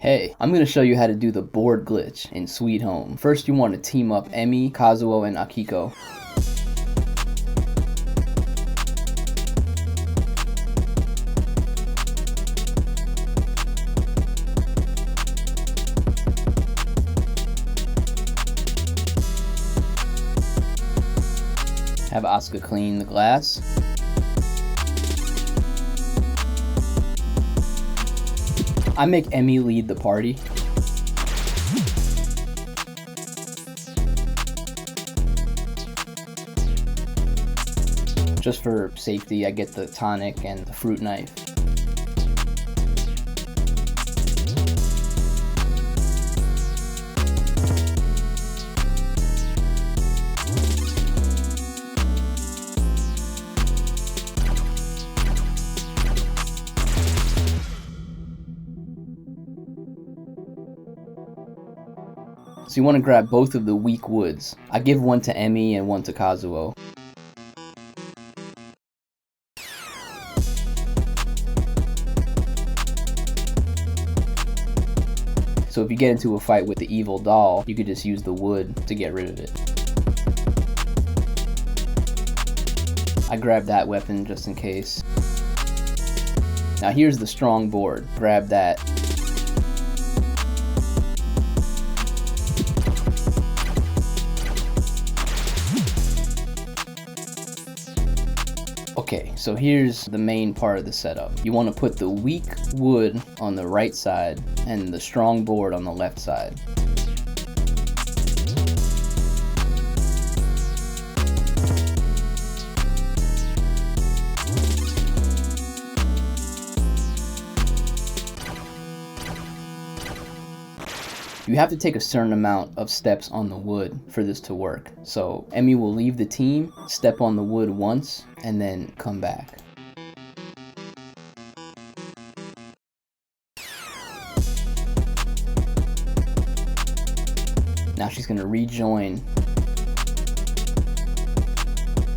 Hey, I'm going to show you how to do the board glitch in Sweet Home. First you want to team up Emi, Kazuo, and Akiko. Have Asuka clean the glass. I make Emi lead the party. Just for safety, I get the tonic and the fruit knife. So you want to grab both of the weak woods. I give one to Emi and one to Kazuo. So if you get into a fight with the evil doll, you could just use the wood to get rid of it. I grab that weapon just in case. Now here's the strong board. Grab that. Okay, so here's the main part of the setup. You want to put the weak wood on the right side and the strong board on the left side. You have to take a certain amount of steps on the wood for this to work. So Emi will leave the team, step on the wood once, and then come back. Now she's going to rejoin.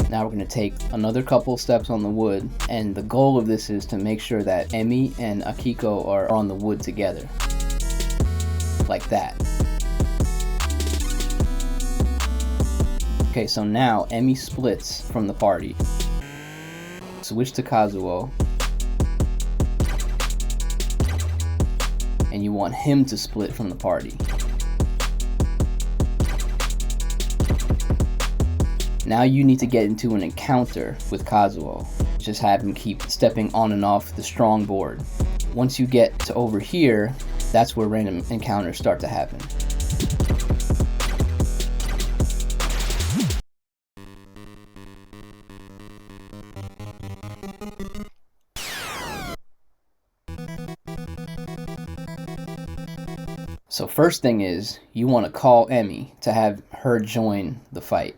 Now we're going to take another couple steps on the wood, and the goal of this is to make sure that Emi and Akiko are on the wood together. Like that. Okay, so now Emi splits from the party. Switch to Kazuo. And you want him to split from the party. Now you need to get into an encounter with Kazuo. Just have him keep stepping on and off the strong board. Once you get to over here, that's where random encounters start to happen. So first thing is, you want to call Emi to have her join the fight.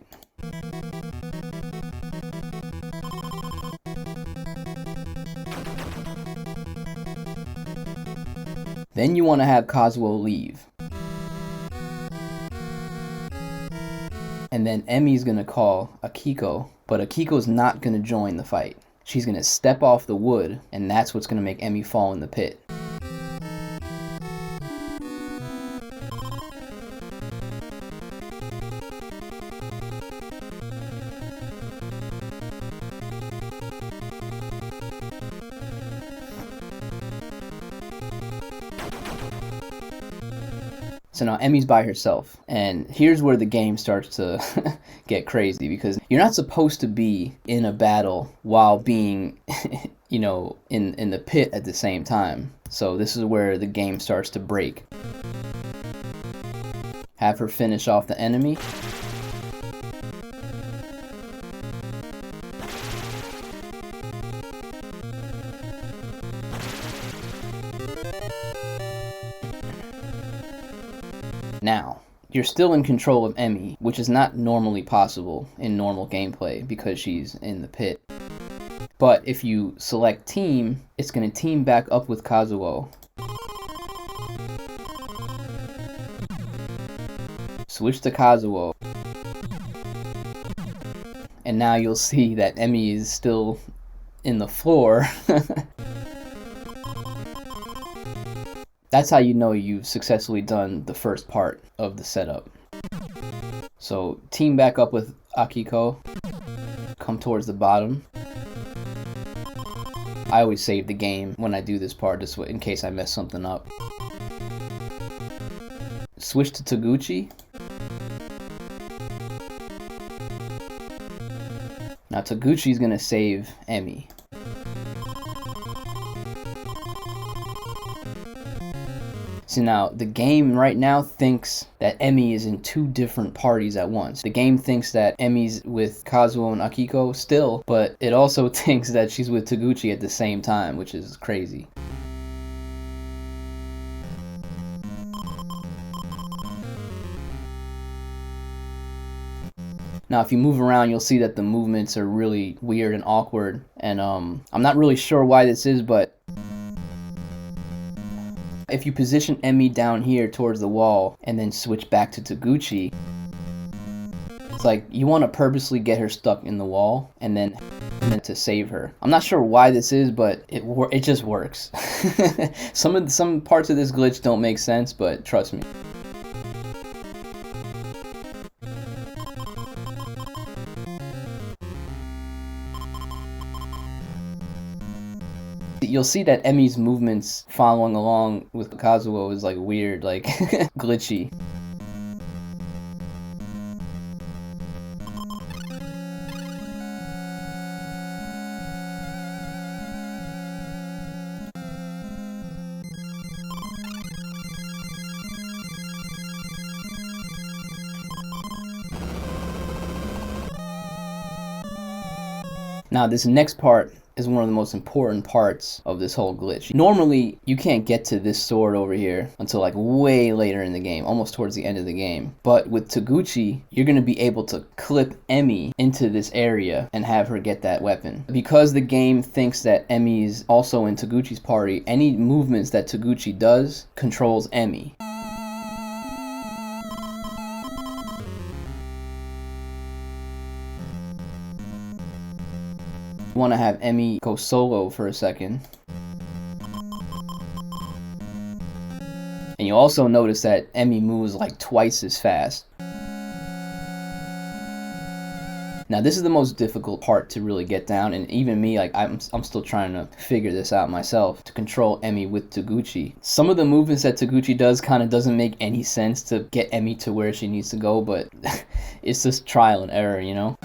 Then you want to have Kazuo leave. And then Emi's going to call Akiko, but Akiko's not going to join the fight. She's going to step off the wood, and that's what's going to make Emi fall in the pit. So now Emi's by herself, and here's where the game starts to get crazy, because you're not supposed to be in a battle while being, you know, in the pit at the same time. So this is where the game starts to break. Have her finish off the enemy. Now, you're still in control of Emi, which is not normally possible in normal gameplay because she's in the pit. But if you select team, it's going to team back up with Kazuo. Switch to Kazuo. And now you'll see that Emi is still in the floor. That's how you know you've successfully done the first part of the setup. So team back up with Akiko, come towards the bottom. I always save the game when I do this part just in case I mess something up. Switch to Taguchi. Now Taguchi's gonna save Emi. So now the game right now thinks that Emi is in two different parties at once. The game thinks that Emi's with Kazuo and Akiko still, but it also thinks that she's with Taguchi at the same time, which is crazy. Now if you move around, you'll see that the movements are really weird and awkward, and I'm not really sure why this is, but if you position Emi down here towards the wall and then switch back to Taguchi, it's like you want to purposely get her stuck in the wall and then to save her. I'm not sure why this is, but it just works. Some parts of this glitch don't make sense, but trust me. You'll see that Emi's movements following along with Kazuo is like weird, like glitchy. Now this next part is one of the most important parts of this whole glitch. Normally, you can't get to this sword over here until like way later in the game, almost towards the end of the game. But with Taguchi, you're going to be able to clip Emi into this area and have her get that weapon. Because the game thinks that Emi is also in Taguchi's party, any movements that Taguchi does controls Emi. You want to have Emi go solo for a second. And you also notice that Emi moves like twice as fast. Now this is the most difficult part to really get down, and even me, like I'm still trying to figure this out myself, to control Emi with Taguchi. Some of the movements that Taguchi does kind of doesn't make any sense to get Emi to where she needs to go, but it's just trial and error, you know?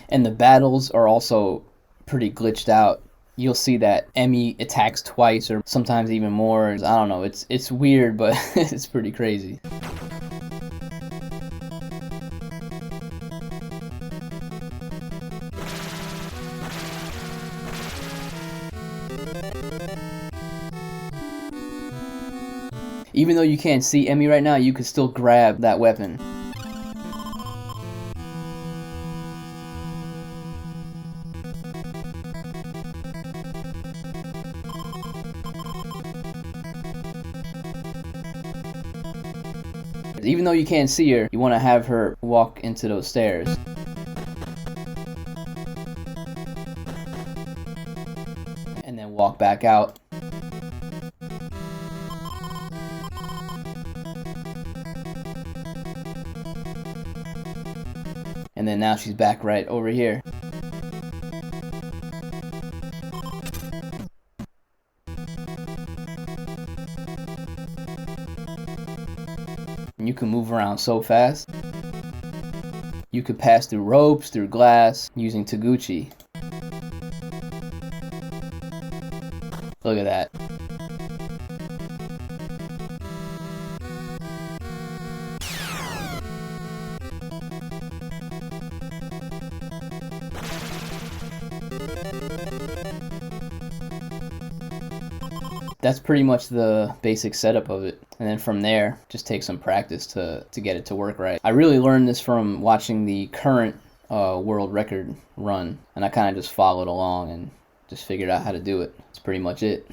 And the battles are also pretty glitched out. You'll see that Emi attacks twice or sometimes even more. I don't know, it's weird, but it's pretty crazy. Even though you can't see Emi right now, you can still grab that weapon. Even though you can't see her, you want to have her walk into those stairs. And then walk back out. And then now she's back right over here. You can move around so fast. You could pass through ropes, through glass, using Taguchi. Look at that. That's pretty much the basic setup of it. And then from there, just take some practice to get it to work right. I really learned this from watching the current world record run. And I kind of just followed along and just figured out how to do it. That's pretty much it.